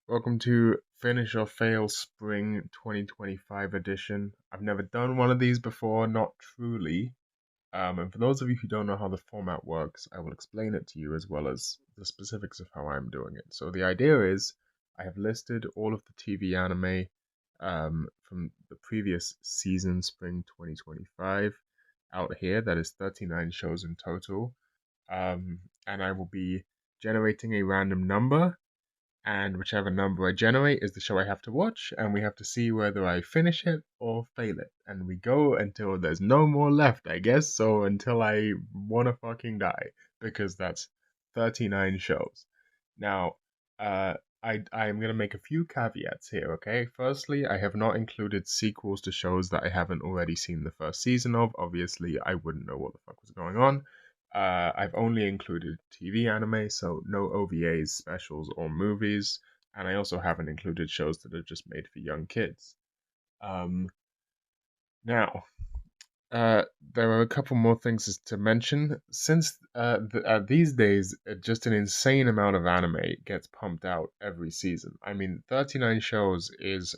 Welcome to Finish or Fail Spring 2025 edition. I've never done one of these before, not truly. And for those of you who don't know how the format works, I will explain it to you as well as the specifics of how I'm doing it. So the idea is I have listed all of the TV anime from the previous season, Spring 2025, out here. That is 39 shows in total. And I will be generating a random number, and whichever number I generate is the show I have to watch, and we have to see whether I finish it or fail it. And we go until there's no more left, I guess, so until I wanna fucking die, because that's 39 shows. Now, I'm gonna make a few caveats here, okay? Firstly, I have not included sequels to shows that I haven't already seen the first season of. Obviously, I wouldn't know what the fuck was going on. I've only included TV anime, so no OVAs, specials, or movies, and I also haven't included shows that are just made for young kids. Um, now, there are a couple more things to mention. Since these days, just an insane amount of anime gets pumped out every season. I mean, 39 shows is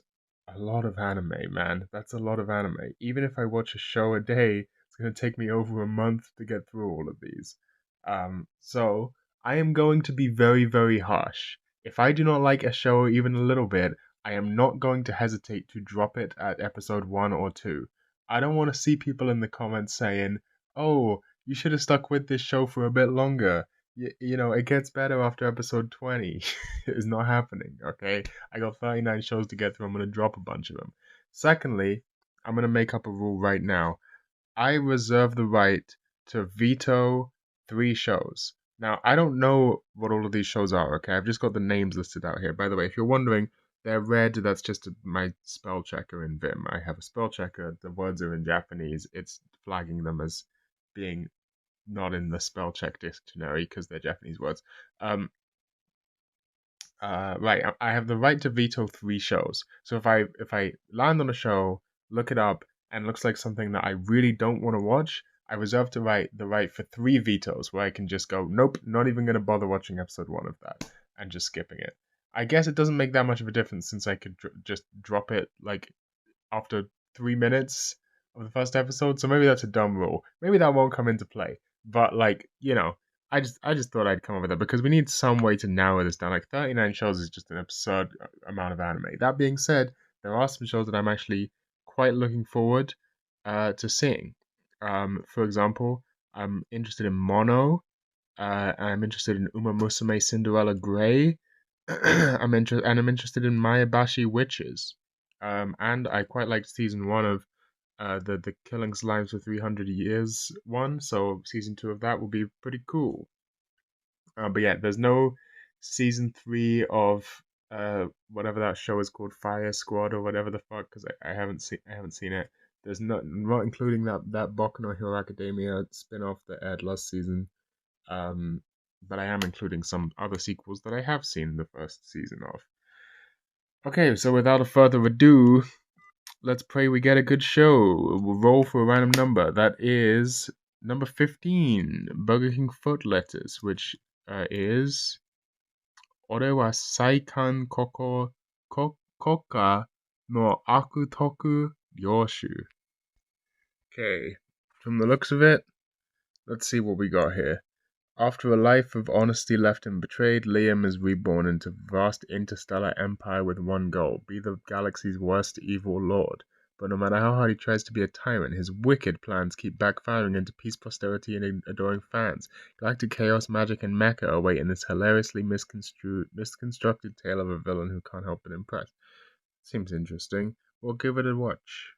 a lot of anime, man. That's a lot of anime. Even if I watch a show a day, it's going to take me over a month to get through all of these. So I am going to be very, very harsh. If I do not like a show even a little bit, I am not going to hesitate to drop it at episode 1 or 2. I don't want to see people in the comments saying, "Oh, you should have stuck with this show for a bit longer. It gets better after episode 20." It's not happening, okay? I got 39 shows to get through. I'm going to drop a bunch of them. Secondly, I'm going to make up a rule right now. I reserve the right to veto 3 shows. Now, I don't know what all of these shows are, okay? I've just got the names listed out here. By the way, if you're wondering, they're red. That's just my spell checker in Vim. I have a spell checker. The words are in Japanese. It's flagging them as being not in the spell check dictionary because they're Japanese words. Right. I have the right to veto 3 shows. So if I land on a show, look it up, and it looks like something that I really don't want to watch, I reserve the right for 3 vetoes where I can just go, nope, not even gonna bother watching episode 1 of that, and just skipping it. I guess it doesn't make that much of a difference since I could just drop it like after 3 minutes of the first episode. So maybe that's a dumb rule. Maybe that won't come into play. But I just thought I'd come up with that because we need some way to narrow this down. Like 39 shows is just an absurd amount of anime. That being said, there are some shows that I'm actually quite looking forward to seeing. For example, I'm interested in Mono. I'm interested in Uma Musume Cinderella Grey. I'm interested in Mayabashi Witches. And I quite liked season 1 of the Killing Slimes for 300 Years one, so season 2 of that will be pretty cool. But yeah, there's no season 3 of whatever that show is called, Fire Squad or whatever the fuck, because I haven't seen it. There's not including that Boku no Hero Academia spin-off that aired last season. But I am including some other sequels that I have seen the first season of. Okay, so without a further ado, let's pray we get a good show. We'll roll for a random number. That is number 15, Burger King Foot Lettuce, which is Ore wa Seikan Kokka no Akutoku Ryoushu. Okay, from the looks of it, let's see what we got here. After a life of honesty left him betrayed, Liam is reborn into a vast interstellar empire with one goal: be the galaxy's worst evil lord. But no matter how hard he tries to be a tyrant, his wicked plans keep backfiring into peace, posterity, and adoring fans. Galactic chaos, magic, and mecha await in this hilariously misconstructed tale of a villain who can't help but impress. Seems interesting. We'll give it a watch.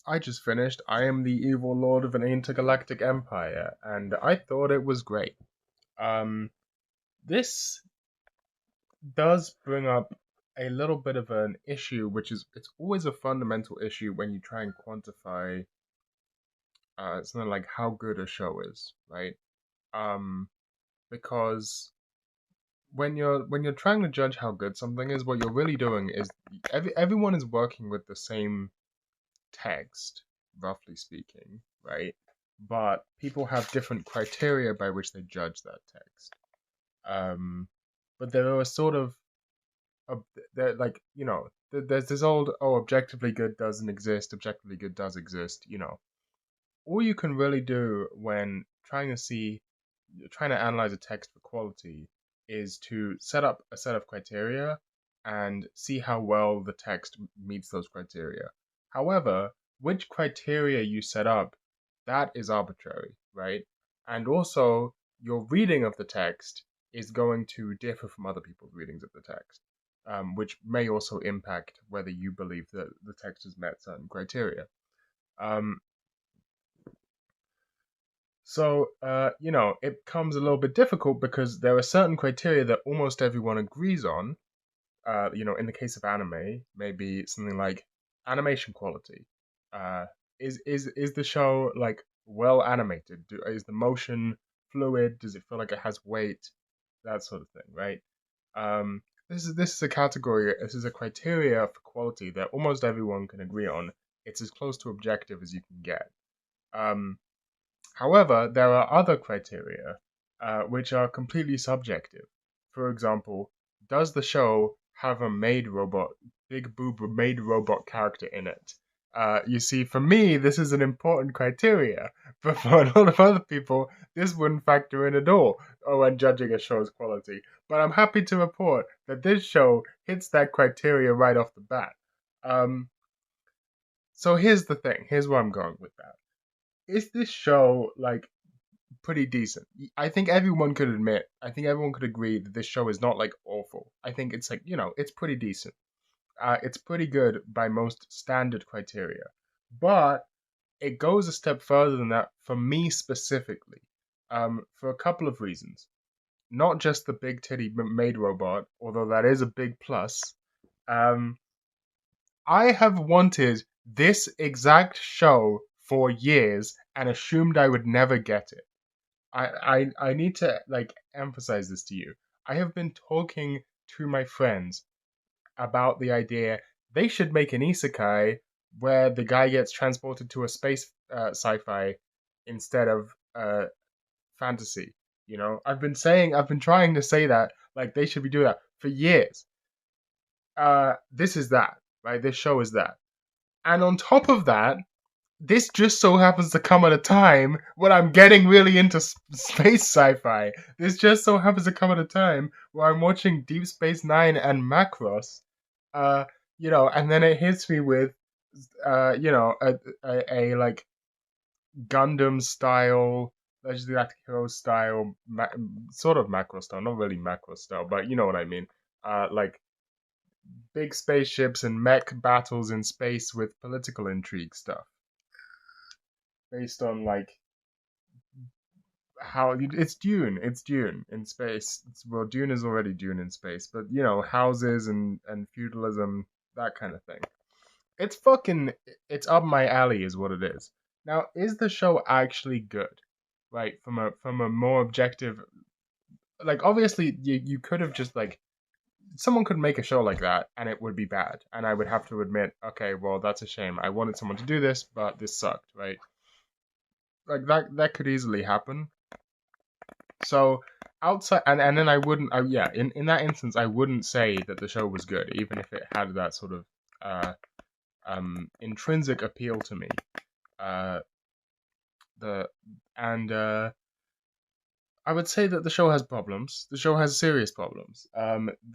I just finished I Am the Evil Lord of an Intergalactic Empire, and I thought it was great. This does bring up a little bit of an issue, which is it's always a fundamental issue when you try and quantify something like how good a show is, right? Because when you're trying to judge how good something is, what you're really doing is everyone is working with the same text, roughly speaking, right? But people have different criteria by which they judge that text. Um, but there are sort of they're like, there's this old, oh, objectively good doesn't exist, objectively good does exist. All you can really do when trying to analyze a text for quality is to set up a set of criteria and see how well the text meets those criteria. However, which criteria you set up, that is arbitrary, right? And also, your reading of the text is going to differ from other people's readings of the text, which may also impact whether you believe that the text has met certain criteria. Um, so, it becomes a little bit difficult because there are certain criteria that almost everyone agrees on. In the case of anime, maybe something like animation quality. Uh, is the show like well animated? Is the motion fluid? Does it feel like it has weight? That sort of thing, right? This is a category. This is a criteria for quality that almost everyone can agree on. It's as close to objective as you can get. Um, However, there are other criteria which are completely subjective. For example, does the show have a maid robot, big boob maid robot character in it? You see, for me, this is an important criteria, but for a lot of other people, this wouldn't factor in at all when judging a show's quality. But I'm happy to report that this show hits that criteria right off the bat. Um, so here's the thing. Here's where I'm going with that. Is this show like pretty decent? I think everyone could admit, I think everyone could agree that this show is not like awful. I think it's like, it's pretty decent. It's pretty good by most standard criteria. But it goes a step further than that for me specifically, for a couple of reasons. Not just the big titty maid robot, although that is a big plus. Um, I have wanted this exact show for years and assumed I would never get it. I need to like emphasize this to you. I have been talking to my friends about the idea they should make an isekai where the guy gets transported to a space sci-fi instead of fantasy. I've been trying to say that like they should be doing that for years. This is that, right? This show is that, and on top of that, this just so happens to come at a time when I'm getting really into space sci-fi. This just so happens to come at a time where I'm watching Deep Space Nine and Macross, uh, and then it hits me with, a like Gundam style, Legendary Hero style, sort of Macross style, not really Macross style, but you know what I mean. Like big spaceships and mech battles in space with political intrigue stuff based on like how it's Dune in space. Well, Dune is already Dune in space, but houses and feudalism, that kind of thing. It's fucking it's up my alley, is what it is. Now, is the show actually good? Right, from a more objective, like obviously you could have just like someone could make a show like that and it would be bad, and I would have to admit, okay, well that's a shame. I wanted someone to do this, but this sucked, right? Like that could easily happen. So outside, and then I wouldn't, yeah, in that instance, I wouldn't say that the show was good, even if it had that sort of intrinsic appeal to me. Uh, the and I would say that the show has problems. The show has serious problems.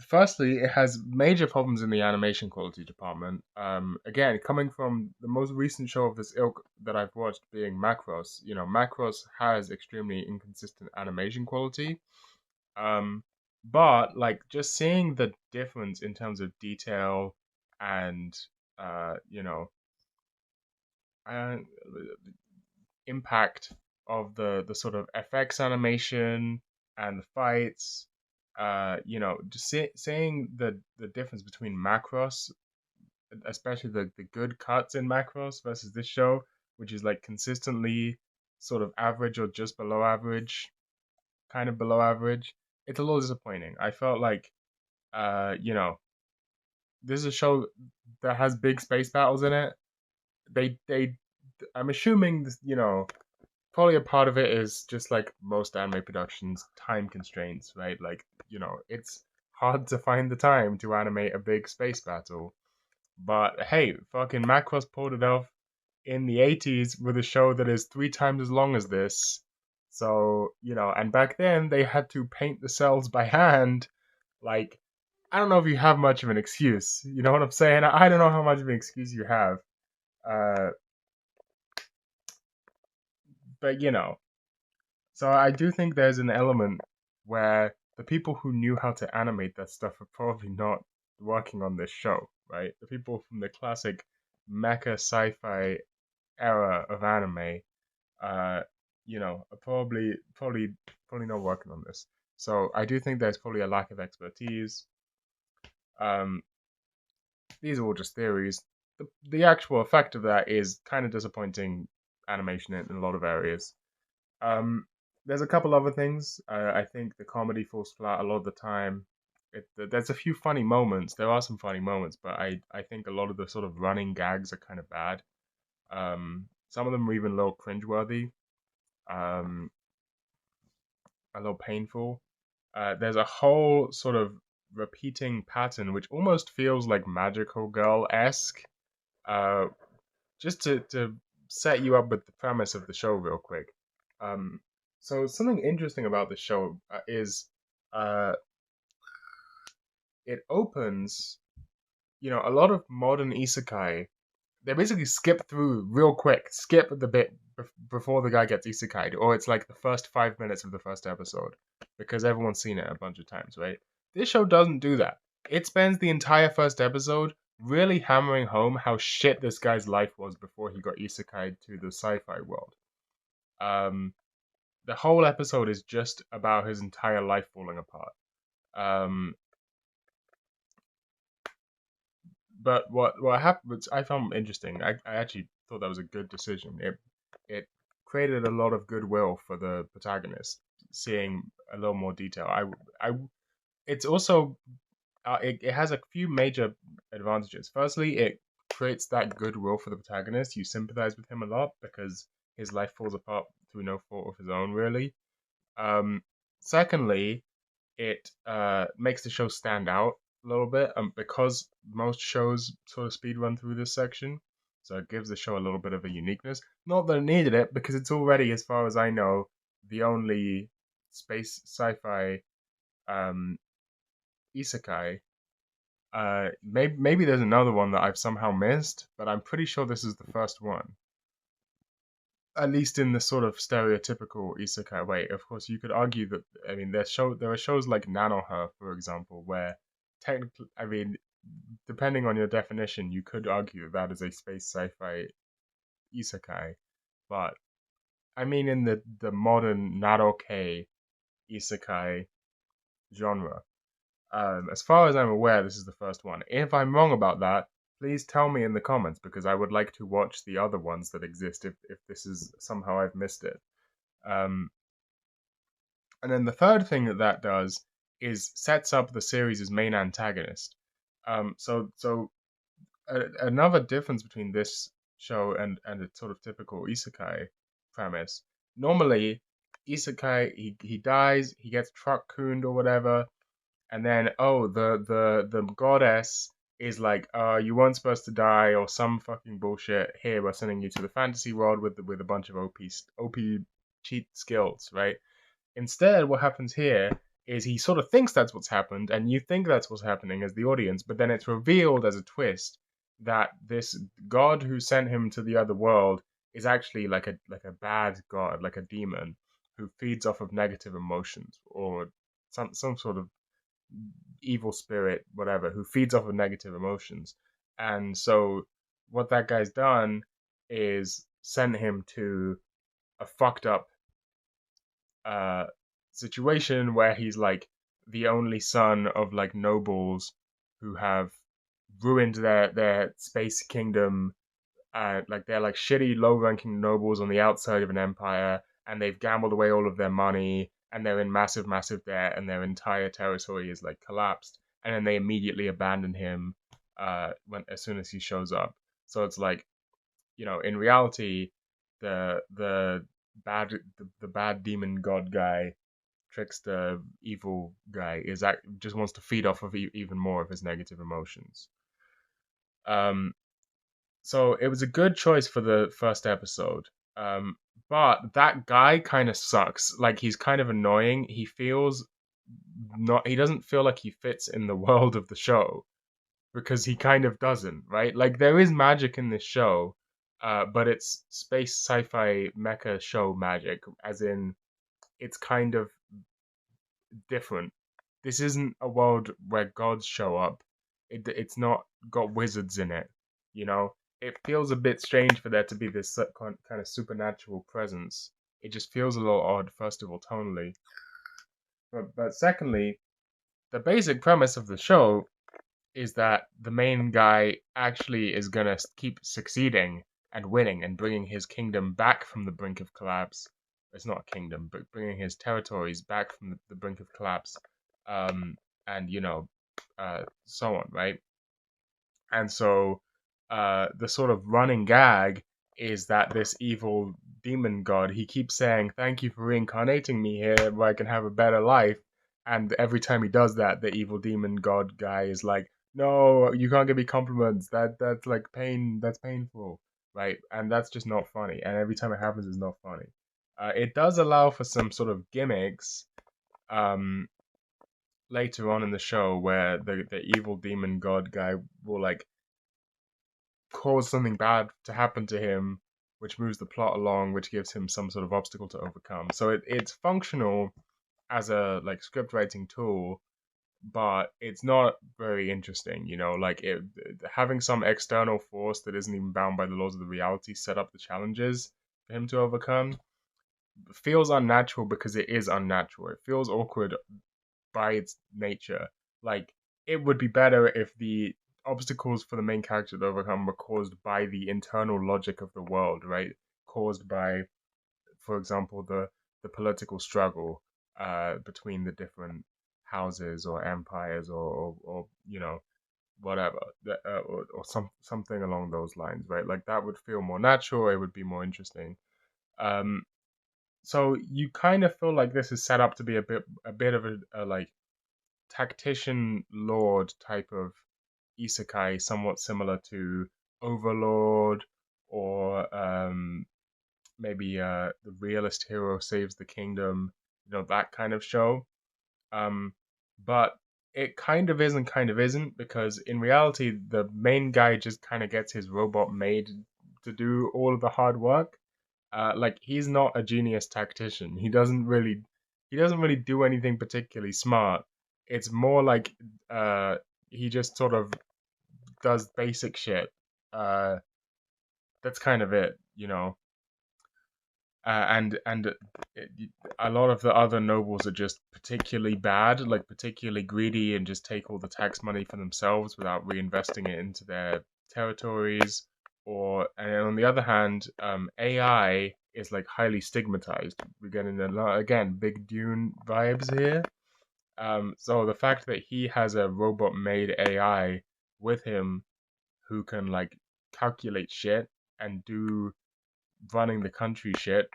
Firstly, it has major problems in the animation quality department. Again, coming from the most recent show of this ilk that I've watched, being Macross, Macross has extremely inconsistent animation quality. Um, but like just seeing the difference in terms of detail and uh, you know, uh, impact of the sort of FX animation and the fights, just seeing the difference between Macross, especially the good cuts in Macross versus this show, which is like consistently sort of average or just below average, kind of below average. It's a little disappointing. I felt like, uh, you know, this is a show that has big space battles in it. They, I'm assuming, probably a part of it is just like most anime productions, time constraints, right? Like, it's hard to find the time to animate a big space battle. But hey, fucking Macross pulled it off in the 80s with a show that is 3 times as long as this. So, and back then they had to paint the cells by hand. Like, I don't know if you have much of an excuse. You know what I'm saying? I don't know how much of an excuse you have. Uh, but, so I do think there's an element where the people who knew how to animate that stuff are probably not working on this show, right? The people from the classic mecha sci-fi era of anime, uh, are probably not working on this. So I do think there's probably a lack of expertise. Um, these are all just theories. The actual effect of that is kind of disappointing animation in a lot of areas. Um, there's a couple other things. I think the comedy falls flat a lot of the time. There's a few funny moments. There are some funny moments, but I think a lot of the sort of running gags are kind of bad. Some of them are even a little cringeworthy, um, a little painful. There's a whole sort of repeating pattern which almost feels like Magical Girl esque. Uh, just to set you up with the premise of the show real quick. Um, so something interesting about the show is uh, it opens. A lot of modern isekai, they basically skip through real quick, skip the bit before the guy gets isekai'd, or it's like the first 5 minutes of the first episode because everyone's seen it a bunch of times, right? This show doesn't do that. It spends the entire first episode really hammering home how shit this guy's life was before he got isekai'd to the sci-fi world. Um, the whole episode is just about his entire life falling apart. Um, but what happened, which I found interesting, I actually thought that was a good decision. It created a lot of goodwill for the protagonist, seeing a little more detail. I it's also it has a few major advantages. Firstly, it creates that goodwill for the protagonist. You sympathize with him a lot because his life falls apart through no fault of his own, really. Um, Secondly, it makes the show stand out a little bit because most shows sort of speed run through this section. So it gives the show a little bit of a uniqueness. Not that it needed it, because it's already, as far as I know, the only space sci-fi um, isekai. Maybe there's another one that I've somehow missed, but I'm pretty sure this is the first one. At least in the sort of stereotypical isekai way. Of course, you could argue that, I mean, there are shows like Nanoha, for example, where technically, I mean, depending on your definition, you could argue that is a space sci-fi isekai. But I mean, in the modern Naroke isekai genre, as far as I'm aware, this is the first one. If I'm wrong about that, please tell me in the comments because I would like to watch the other ones that exist if this is somehow I've missed it. Um, and then the third thing that does is sets up the series' main antagonist. Another difference between this show and a sort of typical isekai premise. Normally, isekai he dies, he gets truck cooned or whatever, and then the goddess is like, you weren't supposed to die or some fucking bullshit. Here we're sending you to the fantasy world with a bunch of OP cheat skills, right? Instead, what happens here is he sort of thinks that's what's happened, and you think that's what's happening as the audience, but then it's revealed as a twist that this god who sent him to the other world is actually like a bad god, like a demon who feeds off of negative emotions or some sort of evil spirit, whatever, who feeds off of negative emotions. And so what that guy's done is sent him to a fucked up uh, situation where he's like the only son of like nobles who have ruined their space kingdom. Like they're like shitty low ranking nobles on the outside of an empire, and they've gambled away all of their money, and they're in massive debt, and their entire territory is like collapsed. And then they immediately abandon him when as soon as he shows up. So it's like, in reality, the bad demon god guy trickster, evil guy just wants to feed off of even more of his negative emotions. So it was a good choice for the first episode. But that guy kind of sucks. Like, he's kind of annoying. He doesn't feel like he fits in the world of the show, because he kind of doesn't, right? Like, there is magic in this show, but it's space sci-fi mecha show magic, as in it's kind of different. This isn't a world where gods show up. It's not got wizards in it, you know? It feels a bit strange for there to be this kind of supernatural presence. It just feels a little odd, first of all, tonally. But secondly, the basic premise of the show is that the main guy actually is gonna keep succeeding and winning and bringing his kingdom back from the brink of collapse. It's not a kingdom, but bringing his territories back from the brink of collapse, and so on, right? And so, the sort of running gag is that this evil demon god, he keeps saying, "Thank you for reincarnating me here, where I can have a better life." And every time he does that, the evil demon god guy is like, "No, you can't give me compliments. That's like pain. That's painful, right?" And that's just not funny. And every time it happens, it's not funny. It does allow for some sort of gimmicks, um, later on in the show, where the evil demon god guy will like cause something bad to happen to him, which moves the plot along, which gives him some sort of obstacle to overcome. So it's functional as a like script writing tool, but it's not very interesting. Like, having some external force that isn't even bound by the laws of the reality set up the challenges for him to overcome feels unnatural, because it is unnatural. It feels awkward by its nature. Like, it would be better if the obstacles for the main character to overcome were caused by the internal logic of the world, right? Caused by, for example, the political struggle between the different houses or empires, or whatever, something along those lines, right? Like, that would feel more natural. It would be more interesting. So you kind of feel like this is set up to be a bit of a like tactician lord type of isekai, somewhat similar to Overlord, or maybe the realist hero saves the kingdom, that kind of show. But it kind of is and kind of isn't, because in reality, the main guy just kind of gets his robot made to do all of the hard work. Like, he's not a genius tactician. He doesn't really do anything particularly smart. It's more like he just sort of does basic shit. That's kind of it. And a lot of the other nobles are just particularly bad, like particularly greedy, and just take all the tax money for themselves without reinvesting it into their territories. And on the other hand, AI is like highly stigmatized. We're getting again big Dune vibes here. So the fact that he has a robot-made AI with him who can like calculate shit and do running the country shit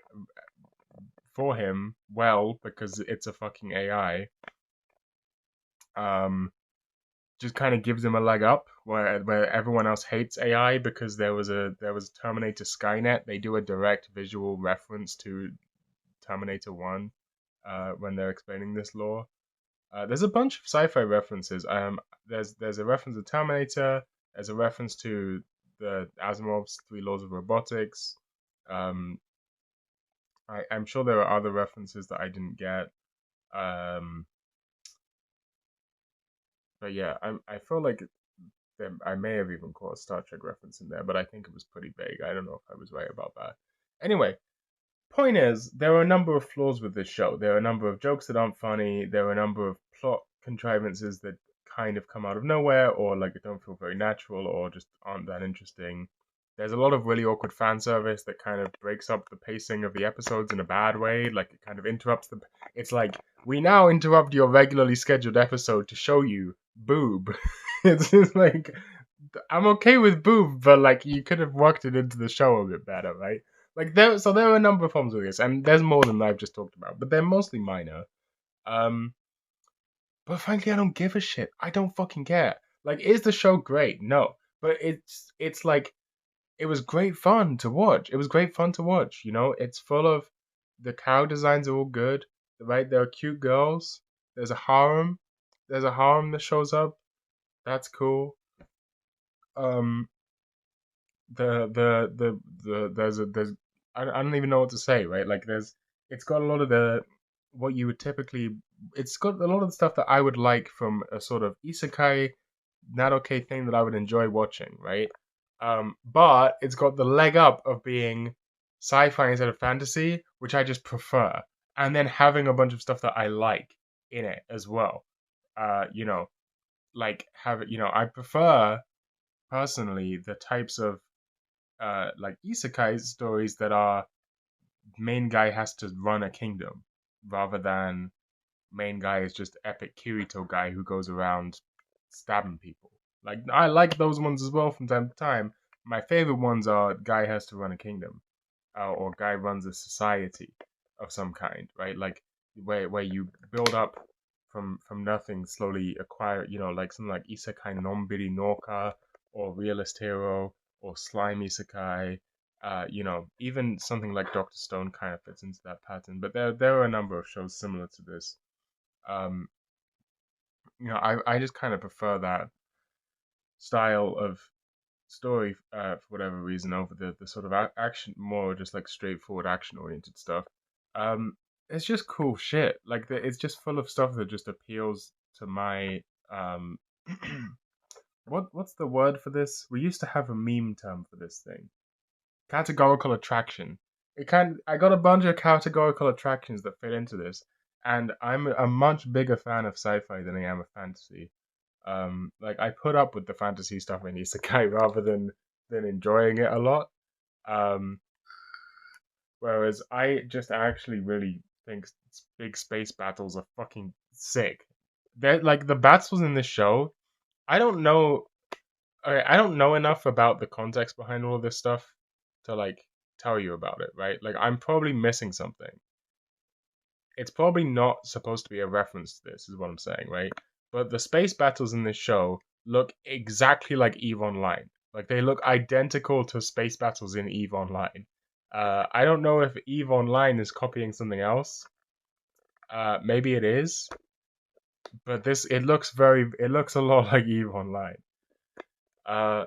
for him well, because it's a fucking AI, just kind of gives him a leg up, where everyone else hates AI, because there was Terminator Skynet. They do a direct visual reference to Terminator 1 when they're explaining this lore. There's a bunch of sci-fi references. There's a reference to Terminator. There's a reference to the Asimov's Three Laws of Robotics. I'm sure there are other references that I didn't get. But yeah, I feel like I may have even caught a Star Trek reference in there, but I think it was pretty vague. I don't know if I was right about that. Anyway, point is, there are a number of flaws with this show. There are a number of jokes that aren't funny. There are a number of plot contrivances that kind of come out of nowhere, or like don't feel very natural, or just aren't that interesting. There's a lot of really awkward fan service that kind of breaks up the pacing of the episodes in a bad way. Like, it kind of interrupts the. It's like, we now interrupt your regularly scheduled episode to show you boob. It's just like, I'm okay with boob, but like, you could have worked it into the show a bit better, right? Like, there are a number of problems with this, and there's more than I've just talked about, but they're mostly minor. But frankly, I don't give a shit. I don't fucking care. Like, is the show great? No, but it's like it was great fun to watch. It was great fun to watch. You know, it's full of the cow designs are all good, right? There are cute girls. There's a harem. There's a harem that shows up. That's cool. Um, there's I don't even know what to say, right? Like it's got a lot of the what you would typically it's got a lot of the stuff that I would like from a sort of isekai Nadoke thing that I would enjoy watching, right? But it's got the leg up of being sci-fi instead of fantasy, which I just prefer, and then having a bunch of stuff that I like in it as well. You know, like have it. You know, I prefer personally the types of like isekai stories that are main guy has to run a kingdom rather than main guy is just epic Kirito guy who goes around stabbing people. Like I like those ones as well from time to time. My favorite ones are guy has to run a kingdom, or guy runs a society of some kind, right? Like where you build up from nothing, slowly acquire, you know, like something like Isekai Nonbiri Noka or Realist Hero or Slime Isekai. You know, even something like Doctor Stone kind of fits into that pattern. But there are a number of shows similar to this. Um, you know, I just kind of prefer that style of story for whatever reason over the sort of action, more just like straightforward action oriented stuff. Um, it's just cool shit. Like it's just full of stuff that just appeals to my what's the word for this? We used to have a meme term for this thing. Categorical attraction. I got a bunch of categorical attractions that fit into this, and I'm a much bigger fan of sci-fi than I am of fantasy. Like I put up with the fantasy stuff in Isekai rather than enjoying it a lot. Um, whereas I just actually really think big space battles are fucking sick. They're like the battles in this show. I don't know. I don't know enough about the context behind all of this stuff to like tell you about it, right? Like I'm probably missing something. It's probably not supposed to be a reference to this, is what I'm saying, right? But the space battles in this show look exactly like EVE Online. Like they look identical to space battles in EVE Online. I don't know if EVE Online is copying something else. Maybe it is, but it looks a lot like EVE Online. Uh,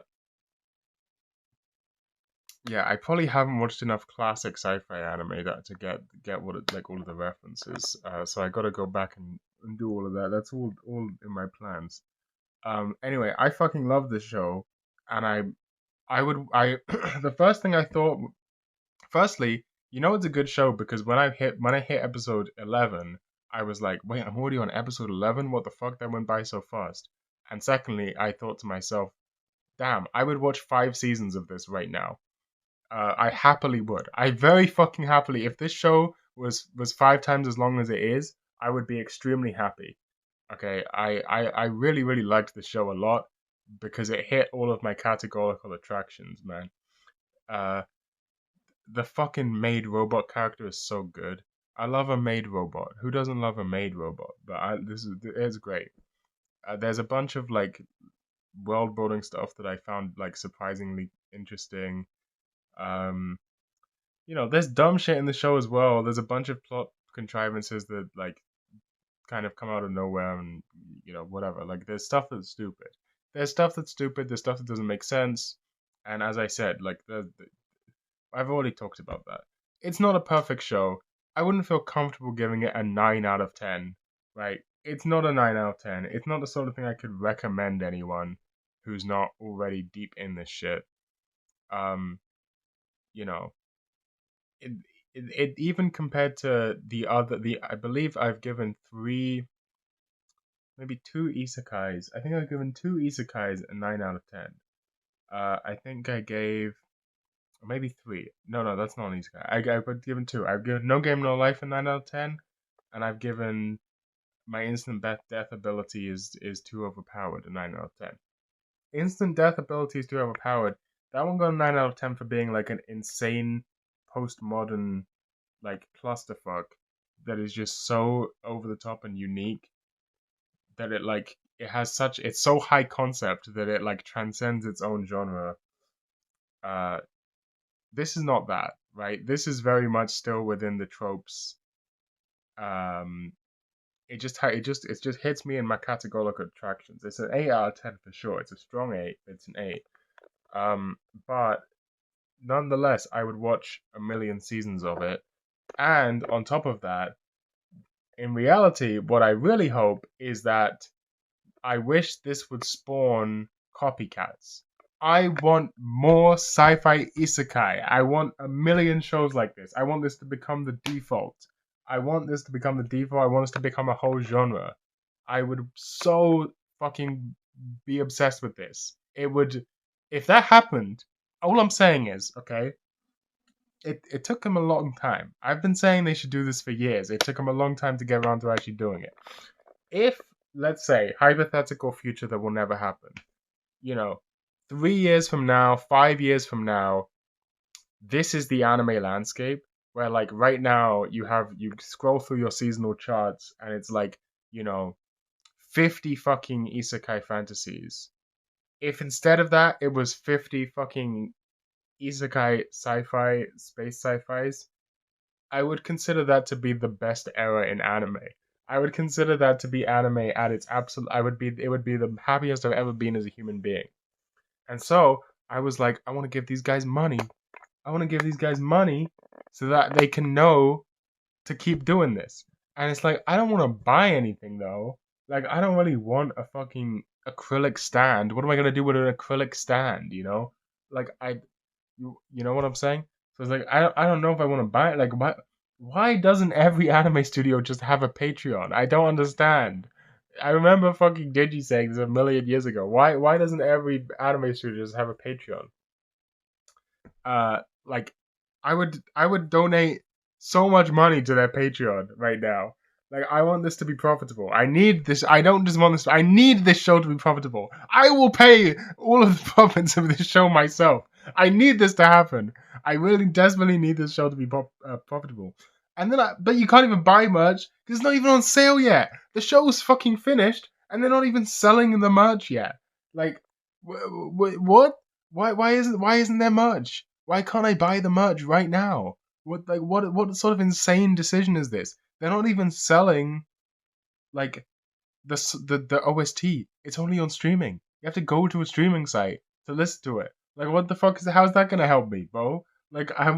yeah, I probably haven't watched enough classic sci-fi anime that to get what it, like all of the references. So I got to go back and do all of that. That's all in my plans. Anyway, I fucking love this show, and I the first thing I thought, firstly, you know it's a good show because when I hit episode 11, I was like, wait, I'm already on episode 11. What the fuck? That went by so fast. And secondly, I thought to myself, damn, I would watch 5 seasons of this right now. I happily would. I very fucking happily. If this show was 5 times as long as it is, I would be extremely happy. Okay, I really really liked the show a lot because it hit all of my categorical attractions, man. Uh, the fucking maid robot character is so good. I love a maid robot. Who doesn't love a maid robot? But this is it's great. There's a bunch of like world building stuff that I found like surprisingly interesting. Um, you know, there's dumb shit in the show as well. There's a bunch of plot contrivances that like kind of come out of nowhere and you know whatever. Like there's stuff that's stupid. There's stuff that's stupid. There's stuff that doesn't make sense. And as I said, like I've already talked about that. It's not a perfect show. I wouldn't feel comfortable giving it a 9 out of 10. Right? It's not a 9 out of 10. It's not the sort of thing I could recommend anyone who's not already deep in this shit. Um, you know, it, it even compared to the I believe I've given three, maybe two isekais. I think I've given two isekais a 9 out of 10. I think I gave, or maybe three. No, that's not an isekai. I've given two. I've given No Game No Life a 9 out of 10, and I've given my instant death ability is too overpowered a 9 out of 10. Instant death ability is too overpowered. That one got a 9 out of 10 for being like an insane postmodern like clusterfuck that is just so over the top and unique that it's so high concept that it like transcends its own genre. Uh, this is not that, right? This is very much still within the tropes. Um, it just hits me in my categorical attractions. It's an 8 out of 10 for sure. It's a strong 8. It's an 8. But nonetheless, I would watch a million seasons of it. And on top of that, in reality, what I really hope is that I wish this would spawn copycats. I want more sci-fi isekai. I want a million shows like this. I want this to become the default. I want this to become the default. I want this to become a whole genre. I would so fucking be obsessed with this. It would, if that happened, all I'm saying is, okay, it took them a long time. I've been saying they should do this for years. It took them a long time to get around to actually doing it. If, let's say, hypothetical future that will never happen, 3 years from now, 5 years from now, this is the anime landscape where, like, right now you scroll through your seasonal charts and it's like, 50 fucking isekai fantasies. If instead of that it was 50 fucking isekai sci-fi space sci-fis, I would consider that to be the best era in anime. I would consider that to be anime at its absolute. It would be the happiest I've ever been as a human being. And so I was like, I want to give these guys money. I want to give these guys money so that they can know to keep doing this. And it's like, I don't want to buy anything though. Like, I don't really want a fucking acrylic stand. What am I gonna do with an acrylic stand? Like you know what I'm saying? So it's like I don't know if I want to buy it. Like, why doesn't every anime studio just have a Patreon? I don't understand. I remember fucking Digi saying this a million years ago. Why doesn't every anime studio just have a Patreon? Like, I would donate so much money to their Patreon right now. Like, I want this to be profitable. I need this. I don't just want this. I need this show to be profitable. I will pay all of the profits of this show myself. I need this to happen. I really desperately need this show to be profitable. And then, but you can't even buy merch because it's not even on sale yet. The show's fucking finished, and they're not even selling the merch yet. Like, what? Why isn't there merch? Why can't I buy the merch right now? What sort of insane decision is this? They're not even selling like the OST. It's only on streaming. You have to go to a streaming site to listen to it. Like, what the fuck how's that gonna help me, bro? Like, I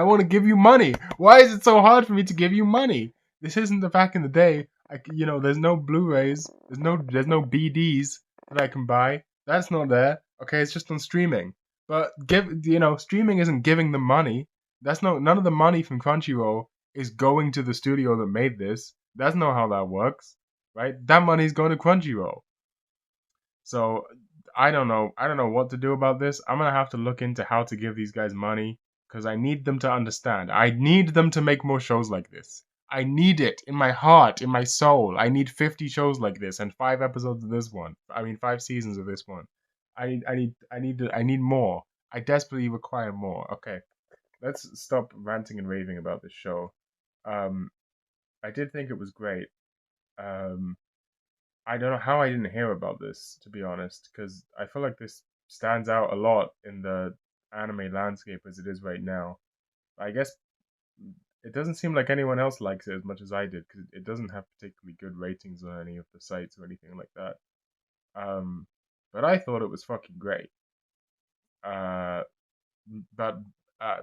want to give you money. Why is it so hard for me to give you money? This isn't the back in the day. There's no Blu-rays. There's no BDs that I can buy. That's not there. Okay, it's just on streaming. But streaming isn't giving them money. None of the money from Crunchyroll is going to the studio that made this. That's not how that works, right? That money's going to Crunchyroll. So I don't know. I don't know what to do about this. I'm gonna have to look into how to give these guys money because I need them to understand. I need them to make more shows like this. I need it in my heart, in my soul. I need 50 shows like this and 5 episodes of this one. 5 seasons of this one. I need more. I desperately require more. Okay, let's stop ranting and raving about this show. I did think it was great. I don't know how I didn't hear about this, to be honest, because I feel like this stands out a lot in the anime landscape as it is right now. I guess it doesn't seem like anyone else likes it as much as I did, because it doesn't have particularly good ratings on any of the sites or anything like that. But I thought it was fucking great. But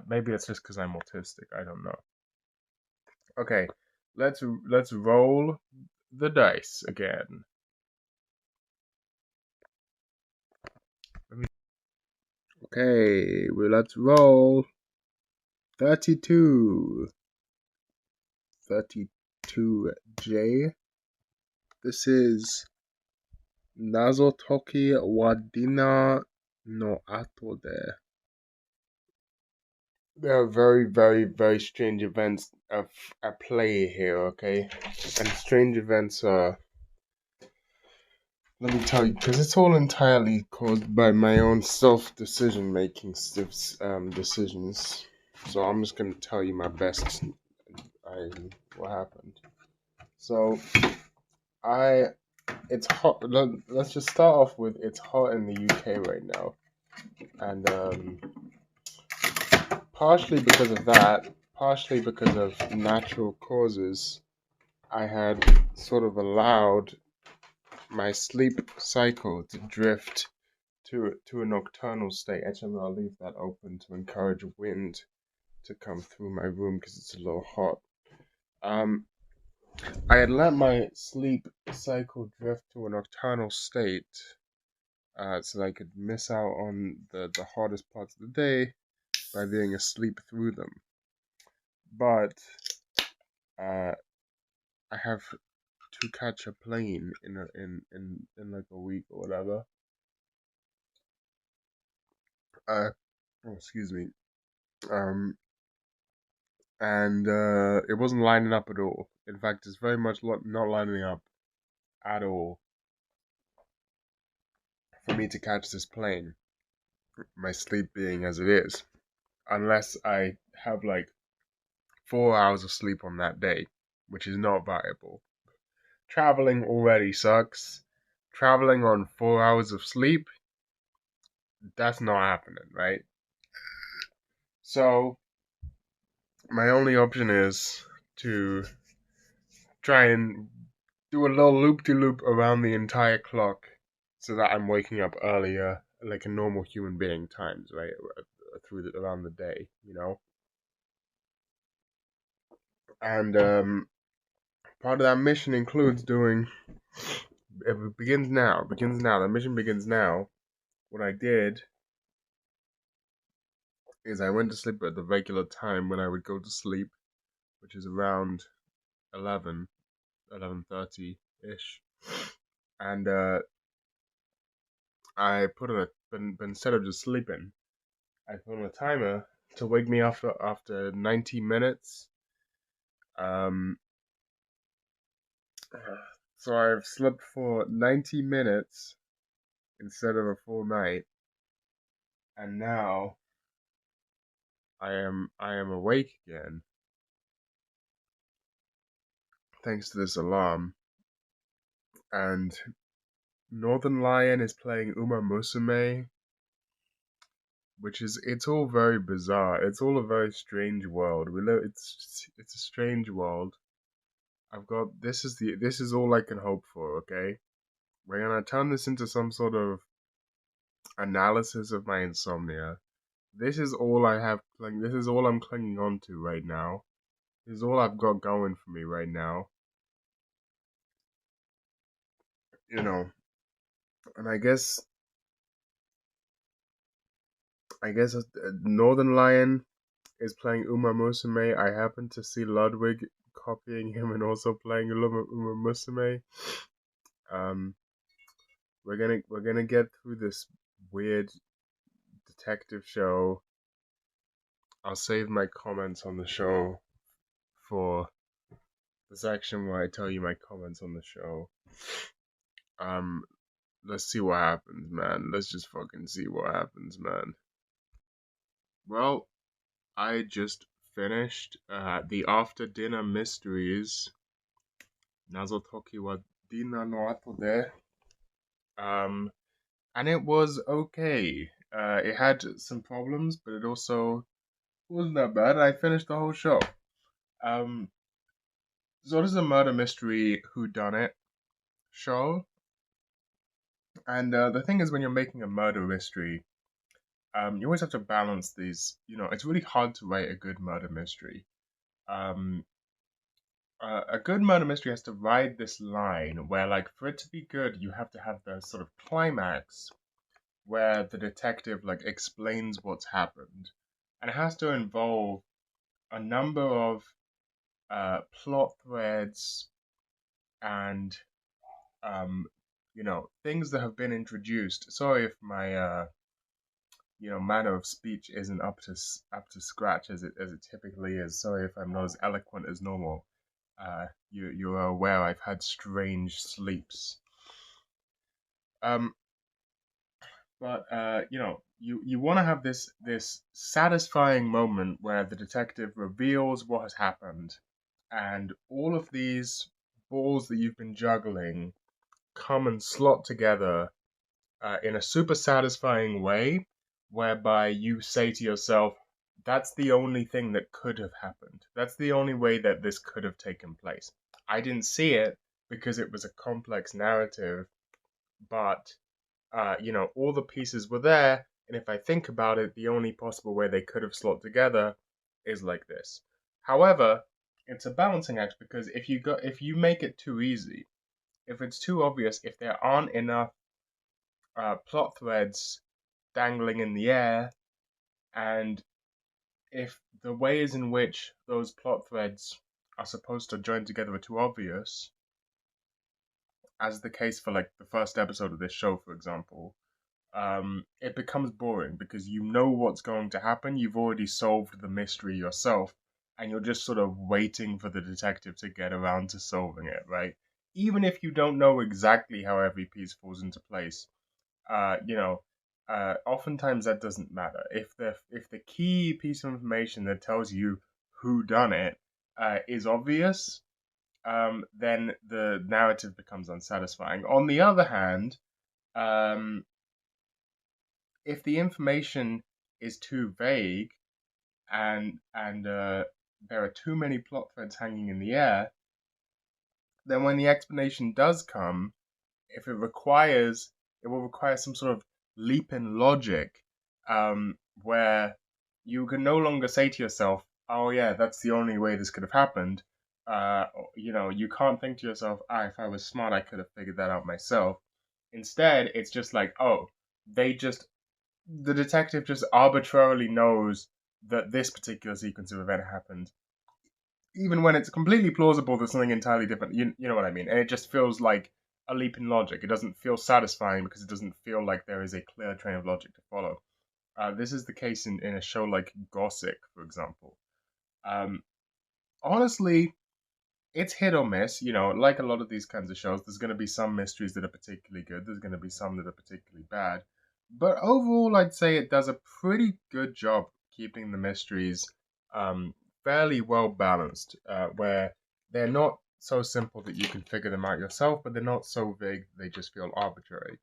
maybe it's just because I'm autistic. I don't know. Okay, let's roll the dice again. Okay, well, let's roll. 32. 32J. This is Nazotoki wa Dina no Ato de. There are very, very, very strange events at play here, okay? And strange events are... Let me tell you, because it's all entirely caused by my own decision-making decisions. So I'm just going to tell you my best. what happened. So it's hot. Let's just start off with it's hot in the UK right now, and partially because of that, partially because of natural causes, I had sort of allowed my sleep cycle to drift to a nocturnal state. Actually, I'll leave that open to encourage wind to come through my room because it's a little hot. I had let my sleep cycle drift to a nocturnal state, so that I could miss out on the hottest parts of the day by being asleep through them. But uh, I have to catch a plane in like a week or whatever. Excuse me. Um, and it wasn't lining up at all. In fact, it's very much not lining up at all for me to catch this plane. My sleep being as it is, unless I have like 4 hours of sleep on that day, which is not viable. Traveling already sucks. Traveling on 4 hours of sleep, that's not happening, right? So, my only option is to try and do a little loop-de-loop around the entire clock so that I'm waking up earlier, like a normal human being times, right? Around the day, you know? And part of that mission includes doing. It begins now. The mission begins now. What I did is I went to sleep at the regular time when I would go to sleep, which is around 11, 11:30 ish, and I put on but instead of just sleeping, I put on a timer to wake me after 90 minutes. Um, so I've slept for 90 minutes instead of a full night, and now I am awake again thanks to this alarm. And Northern Lion is playing Uma Musume, which is it's all very bizarre. It's all a very strange world. We live. It's a strange world. This is all I can hope for. Okay, we're gonna turn this into some sort of analysis of my insomnia. This is all I have. This is all I'm clinging on to right now. This is all I've got going for me right now. You know, and I guess Northern Lion is playing Uma Musume. I happen to see Ludwig copying him and also playing Uma Musume. Um, we're gonna get through this weird detective show. I'll save my comments on the show for the section where I tell you my comments on the show. Um, let's see what happens, man. Let's just fucking see what happens, man. Well, I just finished the after dinner mysteries. Nazotoki wa Dina no Ato de. And it was okay. It had some problems, but it also wasn't that bad. I finished the whole show. So this is a murder mystery whodunit show, and the thing is, when you're making a murder mystery, you always have to balance these. You know, it's really hard to write a good murder mystery. Um, a good murder mystery has to ride this line where, like, for it to be good, you have to have the sort of climax where the detective like explains what's happened, and it has to involve a number of plot threads and things that have been introduced. Sorry if my manner of speech isn't up to scratch as it typically is. Sorry if I'm not as eloquent as normal. You are aware I've had strange sleeps. But you want to have this satisfying moment where the detective reveals what has happened, and all of these balls that you've been juggling come and slot together in a super satisfying way, whereby you say to yourself, that's the only thing that could have happened. That's the only way that this could have taken place. I didn't see it because it was a complex narrative, but all the pieces were there, and if I think about it, the only possible way they could have slot together is like this. However, it's a balancing act because if you make it too easy, if it's too obvious, if there aren't enough plot threads dangling in the air, and if the ways in which those plot threads are supposed to join together are too obvious, as the case for like the first episode of this show, for example, it becomes boring because you know what's going to happen. You've already solved the mystery yourself, and you're just sort of waiting for the detective to get around to solving it, right? Even if you don't know exactly how every piece falls into place, oftentimes that doesn't matter. If the key piece of information that tells you who done it is obvious, then the narrative becomes unsatisfying. On the other hand, um, if the information is too vague and there are too many plot threads hanging in the air, then when the explanation does come, if it will require some sort of leap in logic, where you can no longer say to yourself, "Oh yeah, that's the only way this could have happened." You can't think to yourself, "Ah, if I was smart, I could have figured that out myself." Instead, it's just like, "Oh, they just the detective just arbitrarily knows that this particular sequence of event happened, even when it's completely plausible that something entirely different. You know what I mean? And it just feels like a leap in logic. It doesn't feel satisfying because it doesn't feel like there is a clear train of logic to follow. This is the case in a show like Gossip, for example. Um, Honestly, it's hit or miss. Like a lot of these kinds of shows, there's going to be some mysteries that are particularly good. There's going to be some that are particularly bad. But overall, I'd say it does a pretty good job keeping the mysteries um, fairly well balanced, where they're not so simple that you can figure them out yourself, but they're not so vague they just feel arbitrary.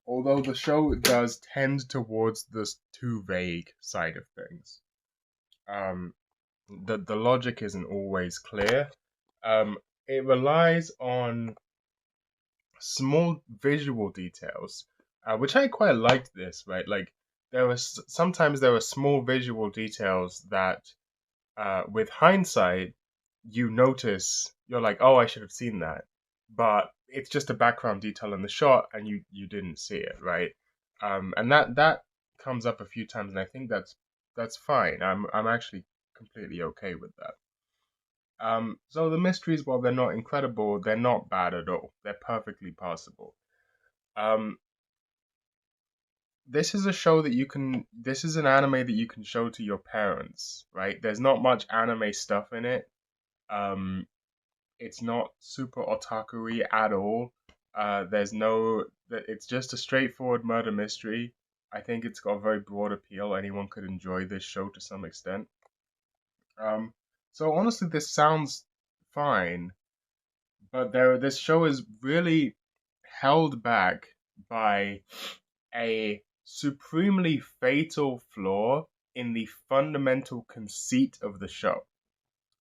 Although the show does tend towards this too vague side of things. Um, the logic isn't always clear. It relies on small visual details, which I quite liked this, right? Like sometimes there were small visual details that, with hindsight, you notice you're like, oh, I should have seen that, but it's just a background detail in the shot, and you didn't see it, right? And that comes up a few times, and I think that's fine. I'm actually completely okay with that. So the mysteries, while they're not incredible, they're not bad at all. They're perfectly passable. Um, this is a show that this is an anime that you can show to your parents, right? There's not much anime stuff in it. Um, it's not super otaku-y at all. It's just a straightforward murder mystery. I think it's got a very broad appeal. Anyone could enjoy this show to some extent. Um, so honestly, this sounds fine, but this show is really held back by a supremely fatal flaw in the fundamental conceit of the show,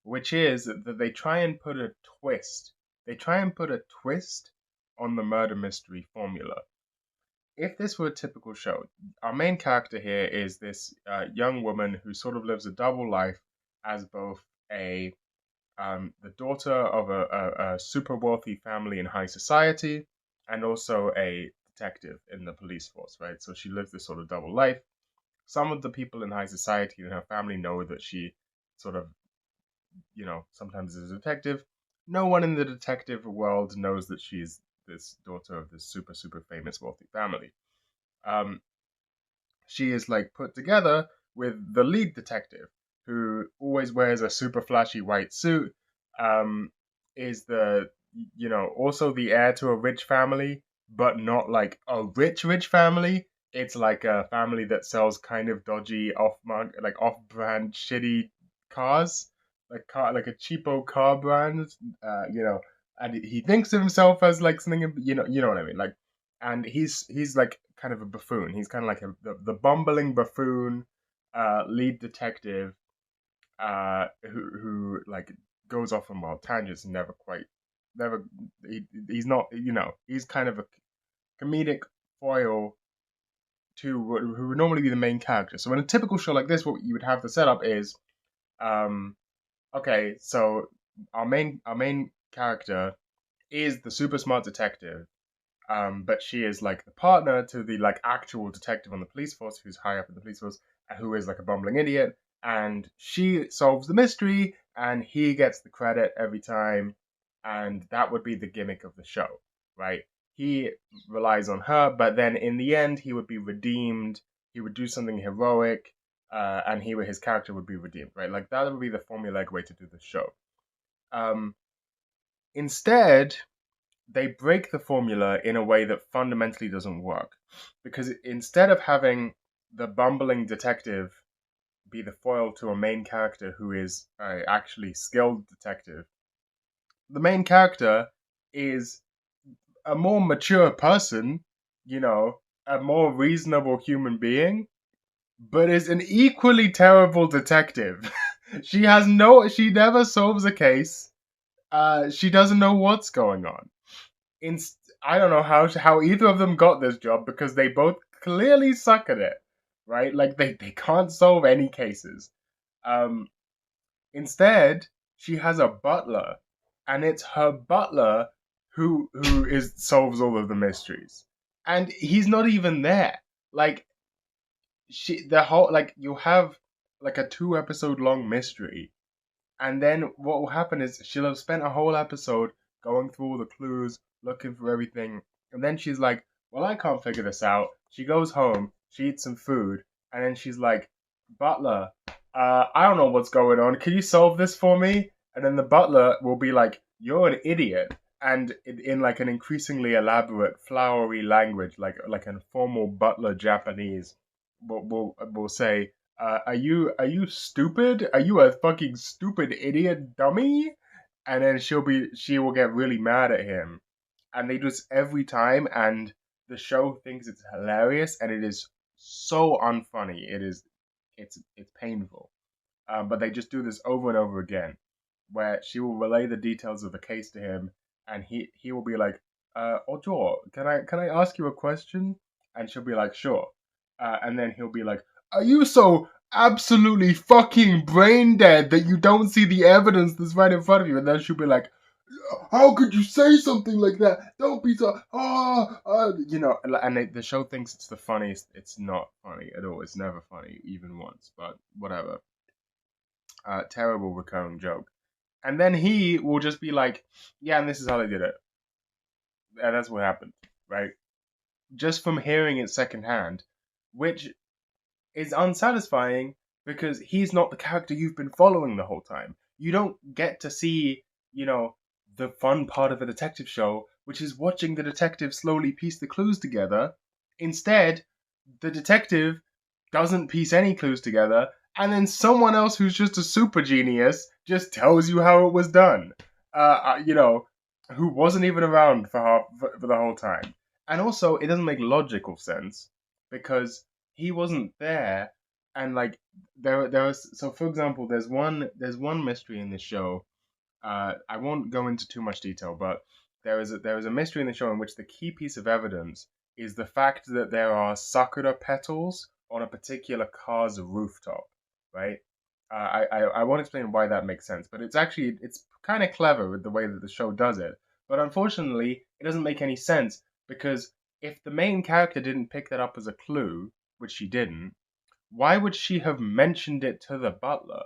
which is that they try and put a twist. They try and put a twist on the murder mystery formula. If this were a typical show, our main character here is this young woman who sort of lives a double life as both the daughter of a super wealthy family in high society, and also a detective in the police force, right? So she lives this sort of double life. Some of the people in high society and her family know that she sort of, sometimes is a detective. No one in the detective world knows that she's this daughter of this super, super famous wealthy family. Um, she is like put together with the lead detective, who always wears a super flashy white suit, um, is also the heir to a rich family, but not like a rich family. It's like a family that sells kind of dodgy off-brand shitty cars. like a cheapo car brand, and he thinks of himself as like something, you know what I mean, like, and he's like kind of a buffoon. He's kind of like the bumbling buffoon, lead detective, who like goes off on wild tangents and never he's not, he's kind of a comedic foil to who would normally be the main character. So in a typical show like this, what you would have the setup is, um, okay, so our main character is the super smart detective, but she is like the partner to the like actual detective on the police force who's high up in the police force, who is like a bumbling idiot, and she solves the mystery, and he gets the credit every time, and that would be the gimmick of the show, right? He relies on her, but then in the end, he would be redeemed. He would do something heroic, and his character would be redeemed, right? Like that would be the formulaic way to do the show. Um, Instead, they break the formula in a way that fundamentally doesn't work. Because instead of having the bumbling detective be the foil to a main character who is actually skilled detective, the main character is a more mature person, a more reasonable human being, but is an equally terrible detective. She never solves a case. She doesn't know what's going on. I don't know how either of them got this job because they both clearly suck at it, right? Like they can't solve any cases. Um, Instead, she has a butler, and it's her butler who is solves all of the mysteries, and he's not even there. Like the whole like you have like a 2 episode long mystery, and then what will happen is she'll have spent a whole episode going through all the clues, looking for everything, and then she's like, "Well, I can't figure this out." She goes home, she eats some food, and then she's like, "Butler, I don't know what's going on. Can you solve this for me?" And then the butler will be like, "You're an idiot," and in like an increasingly elaborate, flowery language, like a formal butler Japanese, will say, are you stupid? Are you a fucking stupid idiot dummy? And then she will get really mad at him. And they do this every time, and the show thinks it's hilarious, and it is so unfunny. It's painful. But they just do this over and over again, where she will relay the details of the case to him, and he will be like, Ojo, can I ask you a question? And she'll be like, sure. And then he'll be like, are you so absolutely fucking brain dead that you don't see the evidence that's right in front of you? And then she'll be like, how could you say something like that? Don't be so, and the show thinks it's the funniest. It's not funny at all. It's never funny, even once, but whatever. Terrible recurring joke. And then he will just be like, yeah, and this is how they did it. And that's what happened, right? Just from hearing it secondhand, which is unsatisfying because he's not the character you've been following the whole time. You don't get to see, the fun part of a detective show, which is watching the detective slowly piece the clues together. Instead, the detective doesn't piece any clues together, and then someone else who's just a super genius just tells you how it was done. Who wasn't even around for the whole time. And also, it doesn't make logical sense because he wasn't there, and like there was. So, for example, there's one mystery in this show. I won't go into too much detail, but there is a mystery in the show in which the key piece of evidence is the fact that there are sakura petals on a particular car's rooftop, right? I won't explain why that makes sense, but it's kind of clever with the way that the show does it. But unfortunately, it doesn't make any sense because if the main character didn't pick that up as a clue, which she didn't, why would she have mentioned it to the butler?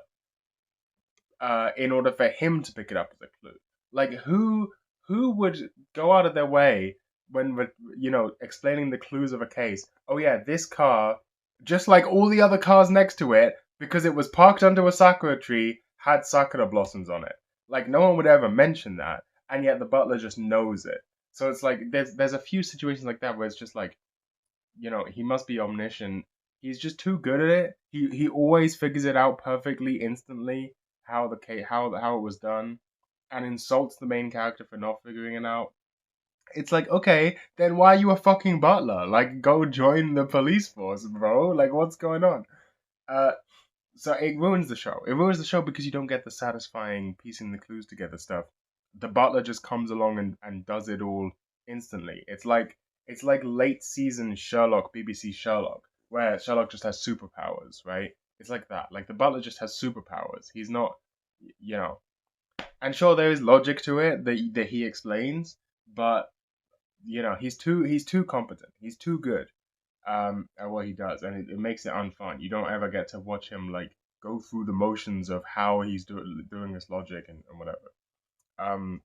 In order for him to pick it up as a clue. Like who would go out of their way when explaining the clues of a case? Oh yeah, this car, just like all the other cars next to it, because it was parked under a sakura tree, had sakura blossoms on it. Like no one would ever mention that, and yet the butler just knows it. So it's like there's a few situations like that where it's just like, he must be omniscient. He's just too good at it. He always figures it out perfectly instantly, how it was done, and insults the main character for not figuring it out. It's like, okay, then why are you a fucking butler? Like, go join the police force, bro. Like, what's going on? Uh, so it ruins the show. It ruins the show because you don't get the satisfying piecing the clues together stuff. The butler just comes along and does it all instantly. It's like late season Sherlock, BBC Sherlock, where Sherlock just has superpowers, right? It's like that. Like the butler just has superpowers. He's not, you know. And sure, there is logic to it that he explains, but he's too competent. He's too good at what he does, and it makes it unfun. You don't ever get to watch him like go through the motions of how he's doing this logic and whatever.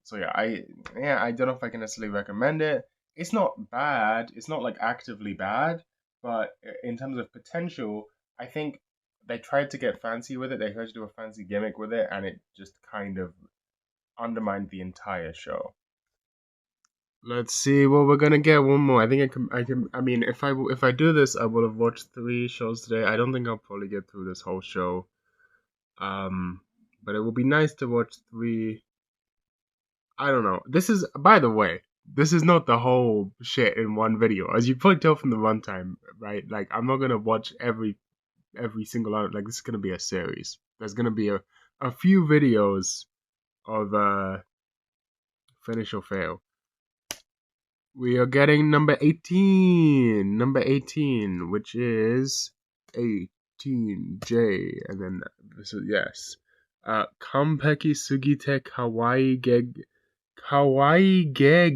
So I don't know if I can necessarily recommend it. It's not bad. It's not like actively bad, but in terms of potential, I think they tried to get fancy with it. They tried to do a fancy gimmick with it, and it just kind of undermined the entire show. Let's see. Well, we're gonna get one more. I think I can. I can. I mean, if I do this, I will have watched 3 shows today. I don't think I'll probably get through this whole show. Um, but it will be nice to watch 3. I don't know. This is, by the way, this is not the whole shit in one video, as you probably tell from the runtime, right? Like, I'm not gonna watch every single like. This is gonna be a series. There's gonna be a few videos of finish or fail. We are getting number 18. Number 18, which is 18J. And then this is, yes. Kanpeki Sugite Kawai-ge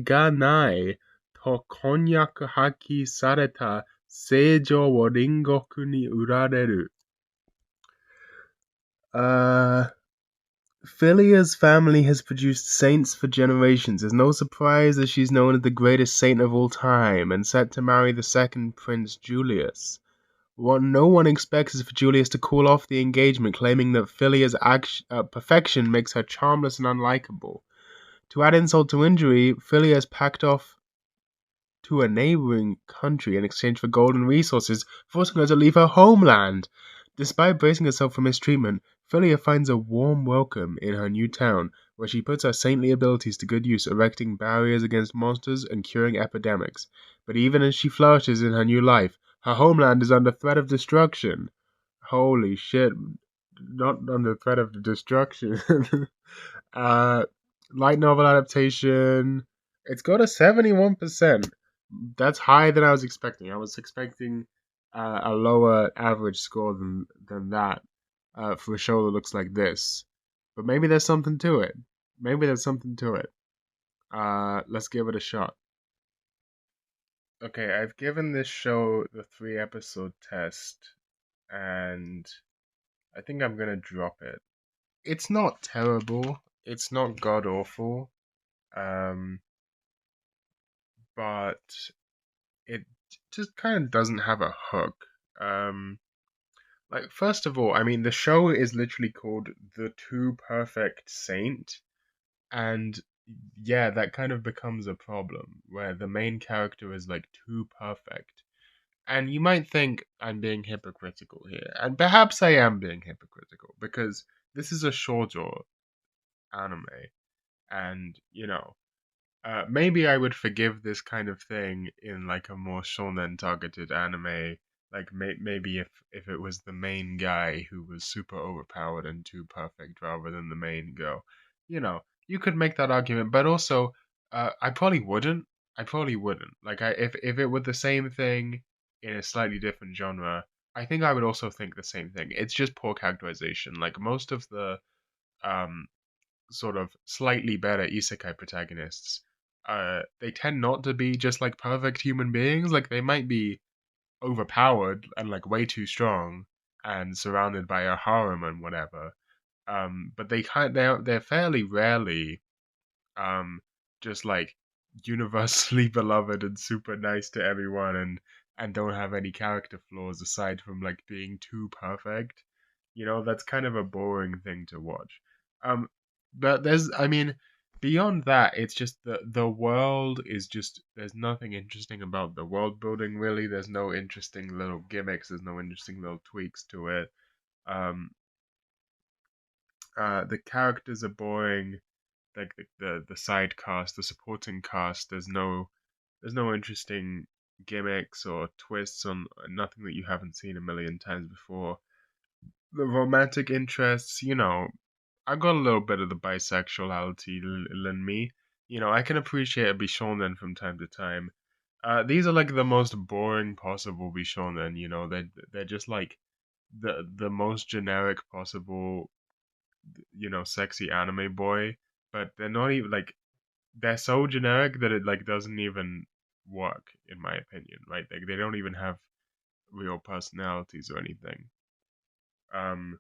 ga nai to Konyaku Haki Sareta Seijo wo Ringoku ni Urareru. Philia's family has produced saints for generations. It's no surprise that she's known as the greatest saint of all time and set to marry the second Prince Julius. What no one expects is for Julius to call off the engagement, claiming that Philia's perfection makes her charmless and unlikable. To add insult to injury, Philia has packed off to a neighboring country in exchange for golden resources, forcing her to leave her homeland. Despite bracing herself for mistreatment, Philia finds a warm welcome in her new town, where she puts her saintly abilities to good use, erecting barriers against monsters and curing epidemics. But even as she flourishes in her new life, her homeland is under threat of destruction. Holy shit, not under threat of destruction. Light novel adaptation. It's got a 71%. That's higher than I was expecting. I was expecting a lower average score than that for a show that looks like this. But maybe there's something to it. Maybe there's something to it. Let's give it a shot. Okay, I've given this show the 3-episode test, and I think I'm gonna drop it. It's not terrible. It's not god awful. But it just kind of doesn't have a hook. Like, first of all, I mean, the show is literally called The Too Perfect Saint, and yeah, that kind of becomes a problem where the main character is like too perfect. And you might think I'm being hypocritical here, and perhaps I am being hypocritical because this is a shoujo anime, and maybe I would forgive this kind of thing in like a more shonen targeted anime. Like maybe if it was the main guy who was super overpowered and too perfect rather than the main girl, you could make that argument. But also, I probably wouldn't. I probably wouldn't. Like if it were the same thing in a slightly different genre, I think I would also think the same thing. It's just poor characterization. Like most of the um sort of slightly better isekai protagonists, they tend not to be just like perfect human beings. Like they might be overpowered and like way too strong and surrounded by a harem and whatever. But they're fairly rarely just like universally beloved and super nice to everyone and don't have any character flaws aside from like being too perfect. That's kind of a boring thing to watch. But I mean, beyond that, it's just the world is just there's nothing interesting about the world building really. There's no interesting little gimmicks. There's no interesting little tweaks to it. Um, The characters are boring. Like the side cast, the supporting cast. There's no interesting gimmicks or twists on nothing that you haven't seen a million times before. The romantic interests, I got a little bit of the bisexuality in me. I can appreciate a Bishonen from time to time. These are like the most boring possible Bishonen. They're just like the most generic possible, sexy anime boy. But they're not even like they're so generic that it like doesn't even work in my opinion. Right? Like they don't even have real personalities or anything. Um,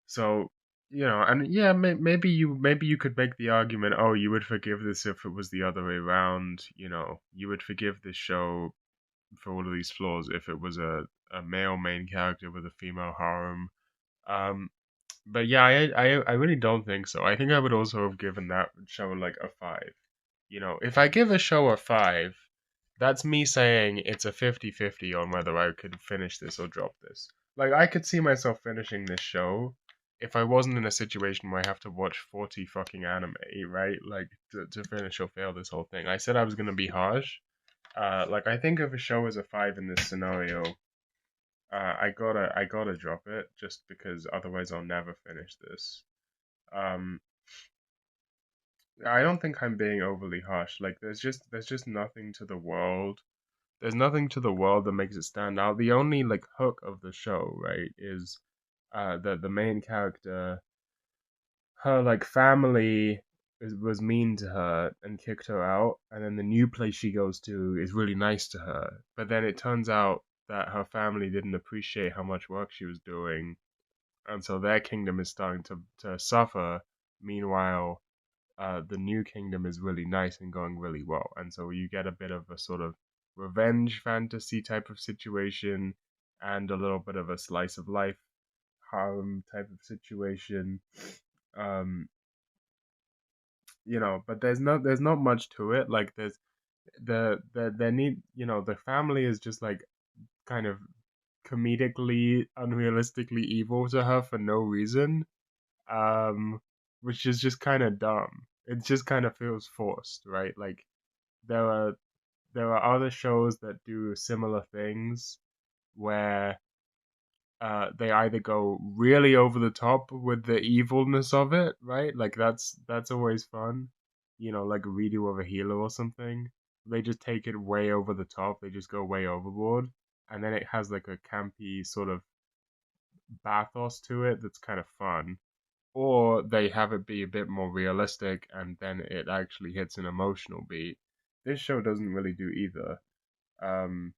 So, and yeah, maybe you could make the argument, oh, you would forgive this if it was the other way around. You would forgive this show for all of these flaws if it was a male main character with a female harem. Um, but yeah, I really don't think so. I think I would also have given that show like a five. If I give a show a five, that's me saying it's a 50-50 on whether I could finish this or drop this. Like, I could see myself finishing this show if I wasn't in a situation where I have to watch 40 fucking anime, right? Like, to finish or fail this whole thing. I said I was going to be harsh. Like, I think if a show is a 5 in this scenario, I gotta drop it just because otherwise I'll never finish this. Um, I don't think I'm being overly harsh. Like, there's just nothing to the world. There's nothing to the world that makes it stand out. The only like hook of the show, right, is the main character, her like family was mean to her and kicked her out, and then the new place she goes to is really nice to her. But then it turns out that her family didn't appreciate how much work she was doing, and so their kingdom is starting to suffer. Meanwhile, the new kingdom is really nice and going really well. And so you get a bit of a sort of revenge fantasy type of situation and a little bit of a slice of life harem type of situation. Um, but there's not much to it. Like there's the need, the family is just like kind of comedically unrealistically evil to her for no reason, um, which is just kind of dumb. It just kind of feels forced, right? Like there are there are other shows that do similar things where they either go really over the top with the evilness of it, right? Like that's always fun, like a redo of a healer or something. They just take it way over the top. They just go way overboard, and then it has like a campy sort of bathos to it that's kind of fun, or they have it be a bit more realistic and then it actually hits an emotional beat. This show doesn't really do either. Um,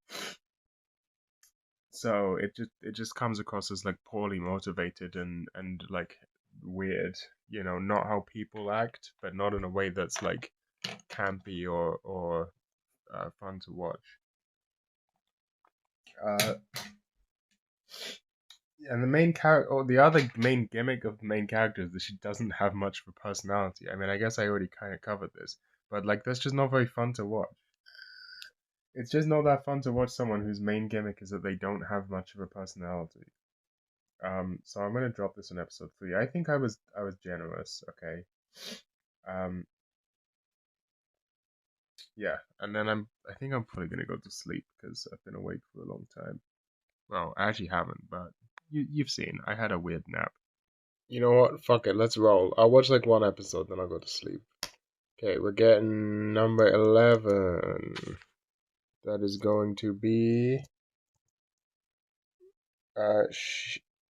so it just comes across as like poorly motivated and like weird, not how people act, but not in a way that's like campy or fun to watch. Uh, and the main character, or the other main gimmick of the main character is that she doesn't have much of a personality. I mean, I guess I already kind of covered this, but like that's just not very fun to watch. It's just not that fun to watch someone whose main gimmick is that they don't have much of a personality. So I'm gonna drop this in episode 3. I think I was generous, okay. Um, yeah, and then I think I'm probably gonna go to sleep because I've been awake for a long time. Well, I actually haven't, but you've seen I had a weird nap. You know what? Fuck it, let's roll. I'll watch like one episode, then I'll go to sleep. Okay, we're getting number 11. That is going to be uh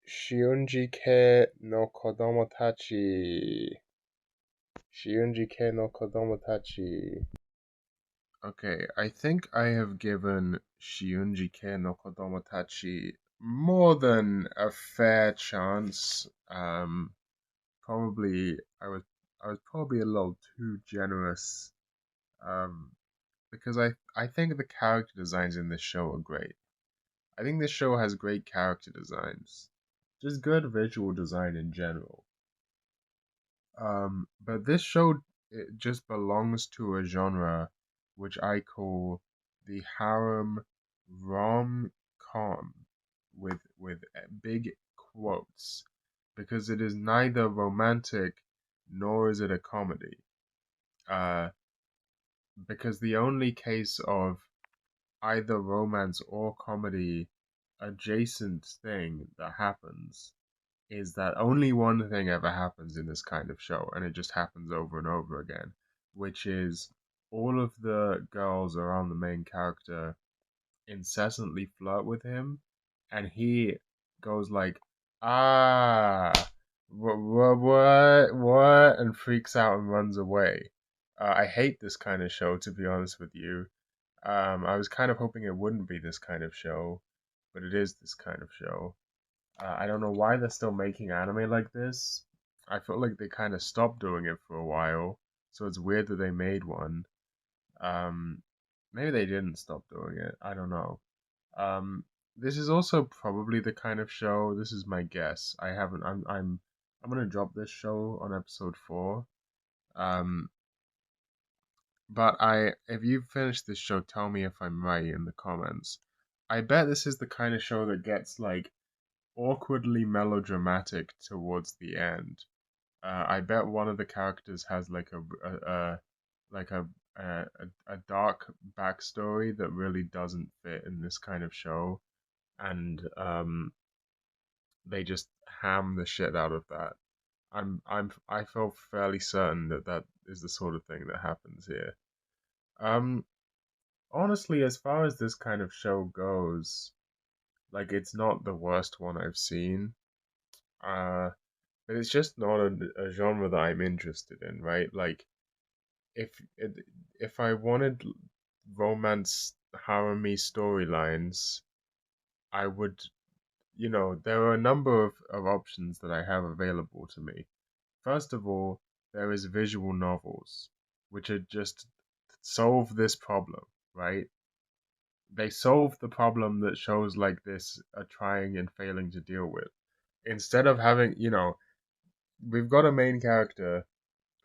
Shiunji-ke no Kodomotachi. Shiunji-ke no Kodomotachi. Okay, I think I have given Shiunji-ke no Kodomotachi more than a fair chance. Probably I was probably a little too generous. Um, because I think the character designs in this show are great. I think this show has great character designs, just good visual design in general. But this show it just belongs to a genre which I call the harem rom com with big quotes because it is neither romantic nor is it a comedy. Uh, because the only case of either romance or comedy adjacent thing that happens is that only one thing ever happens in this kind of show, and it just happens over and over again, which is all of the girls around the main character incessantly flirt with him, and he goes like, ah, what, and freaks out and runs away. I hate this kind of show, to be honest with you. I was kind of hoping it wouldn't be this kind of show, but it is this kind of show. I don't know why they're still making anime like this. I felt like they kind of stopped doing it for a while, so it's weird that they made one. Um, Maybe they didn't stop doing it. I don't know. Um, this is also probably the kind of show. This is my guess. I haven't. I'm gonna drop this show on episode 4. Um, but if you finish this show, tell me if I'm right in the comments. I bet this is the kind of show that gets like awkwardly melodramatic towards the end. I bet one of the characters has like like a dark backstory that really doesn't fit in this kind of show, and they just ham the shit out of that. I feel fairly certain that that is the sort of thing that happens here. Um, Honestly, as far as this kind of show goes, like it's not the worst one I've seen. Uh, but it's just not a genre that I'm interested in, right? Like if it, if I wanted romance harem storylines, I would, there are a number of options that I have available to me. First of all, there is visual novels, which are just solve this problem, right? They solve the problem that shows like this are trying and failing to deal with. Instead of having, we've got a main character.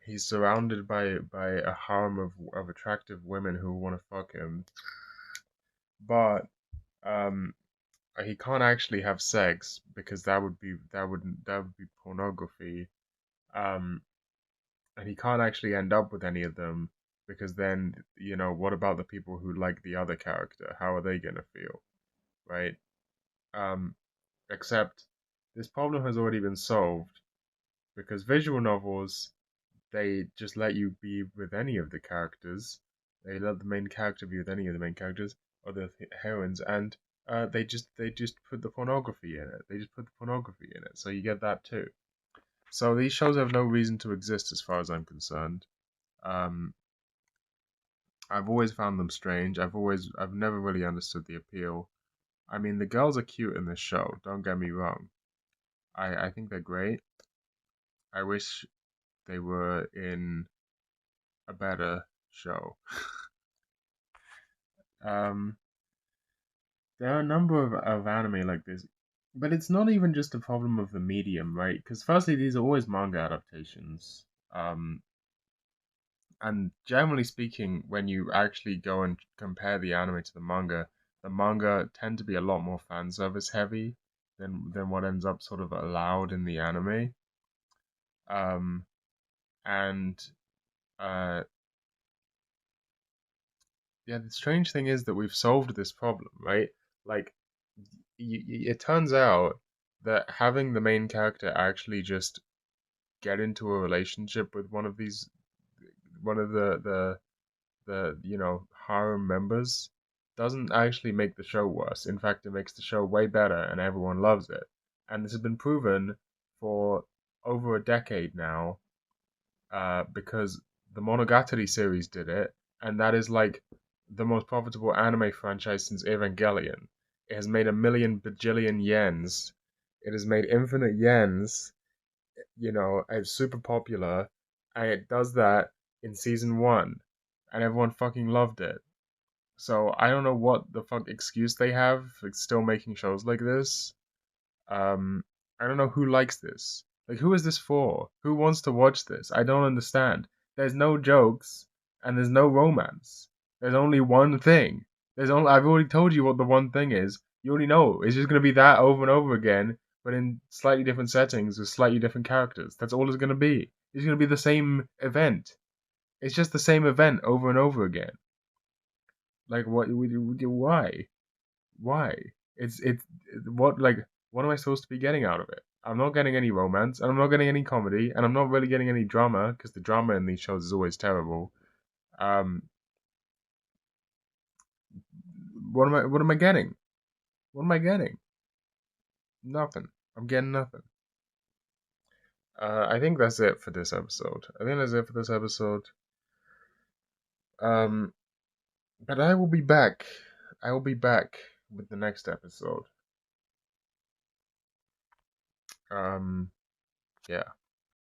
He's surrounded by a harem of attractive women who want to fuck him, but um, he can't actually have sex because that would be pornography. Um, and he can't actually end up with any of them because then what about the people who like the other character? How are they gonna feel, right? Um, Except this problem has already been solved because visual novels, they just let you be with any of the characters. They let the main character be with any of the main characters or the heroines, and they just put the pornography in it. They just put the pornography in it, so you get that too. So these shows have no reason to exist as far as I'm concerned. Um, I've always found them strange. I've never really understood the appeal. I mean, the girls are cute in this show. Don't get me wrong. I think they're great. I wish they were in a better show. Um, there are a number of anime like this, but it's not even just a problem of the medium, right? Because firstly, these are always manga adaptations. And generally speaking, when you actually go and compare the anime to the manga tend to be a lot more fan service heavy than what ends up sort of allowed in the anime. Um, and uh, yeah, the strange thing is that we've solved this problem, right? Like, it turns out that having the main character actually just get into a relationship with one of the harem members doesn't actually make the show worse. In fact, it makes the show way better, and everyone loves it. And this has been proven for over a decade now, because the Monogatari series did it, and that is like the most profitable anime franchise since Evangelion. It has made a million bajillion yens. It has made infinite yens. It's super popular, and it does that in season 1, and everyone fucking loved it. So I don't know what the fuck excuse they have for still making shows like this. Um, I don't know who likes this. Like, who is this for? Who wants to watch this? I don't understand. There's no jokes and there's no romance. There's only one thing. I've already told you what the one thing is. You already know. It's just gonna be that over and over again but in slightly different settings with slightly different characters. That's all it's going to be. It's going to be the same event. It's just the same event over and over again. Like, what? Why? Why? It's what am I supposed to be getting out of it? I'm not getting any romance, and I'm not getting any comedy, and I'm not really getting any drama because the drama in these shows is always terrible. Um, what am I getting? What am I getting? Nothing. I'm getting nothing. I think that's it for this episode. Um, but I will be back. I will be back with the next episode. Yeah.